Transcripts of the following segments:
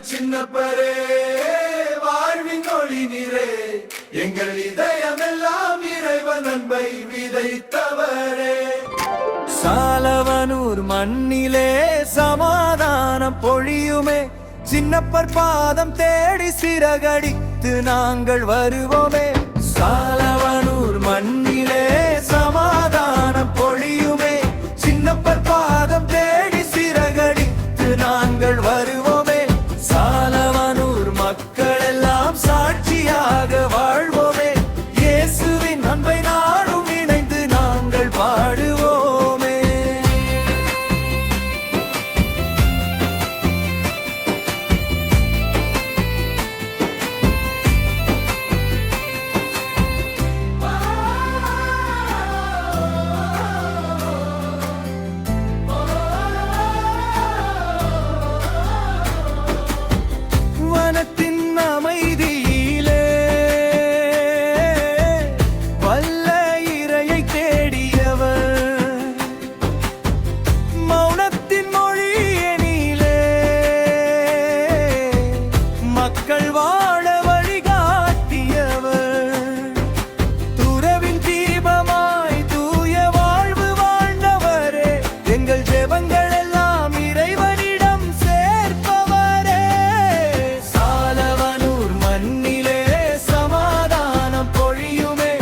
சின்னப்பரே வாழ்வின் ஒளி நீரே, எங்கள் இதயமெல்லாம் இறைவன் அன்பை விதைத்தவரே. சாலவனூர் மண்ணிலே சமாதானம் பொழியுமே, சின்னப்பர் பாதம் தேடி சிறகடித்து நாங்கள் வருவோமே. சாலவனூர் மண்ணிலே சமாதானம் பொழியுமே, சின்னப்பர் பாதம் தேடி சிறகடித்து நாங்கள் வருவோமே. சாலவனூர் மக்கள் எல்லாம் சாட்சியாக வாழ்வோமே, இயேசுவின் அன்பை நாடும் இணைந்து நாங்கள் பாடுவோமே. வனத்தின் அமைதியிலே வல்ல இறையை தேடியவர், மௌனத்தின் மொழியினிலே மக்கள் வாழ வழிகாட்டியவர், துறவின் தீபமாய் தூய வாழ்வு வாழ்ந்தவரே, எங்கள் ஜெபங்கள் எல்லாம் இறைவனிடம் சேர்ப்பவரே. சாலவனூர் மண்ணிலே சமாதானம் பொழியுமே,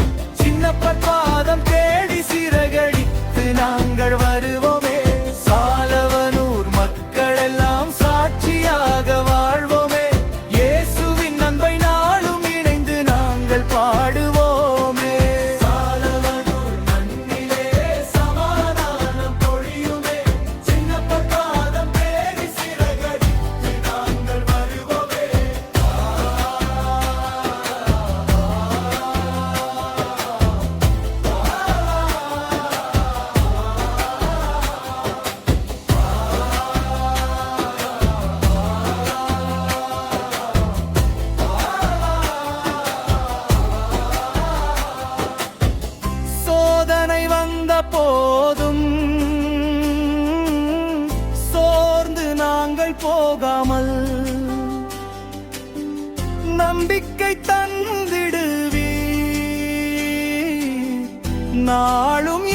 சின்னப்பர் பாதம் தேடி சிறகடித்து நாங்கள் வருவோமே. சாலவனூர் மக்கள் எல்லாம் சாட்சியாக வாழ்வோமே, இயேசுவின் அன்பை நாளும் இணைந்து நாங்கள் பாடுவோமே. சாலவனூர் மண்ணிலே சமாதானம் பொழியுமே, சின்னப்பர் பாதம் தேடி சிறகடித்து நாங்கள் வருவோமே. சோதனை வந்த போதும் சோர்ந்து நாங்கள் போகாமல் நம்பிக்கை தந்திடுவீர், நாளும்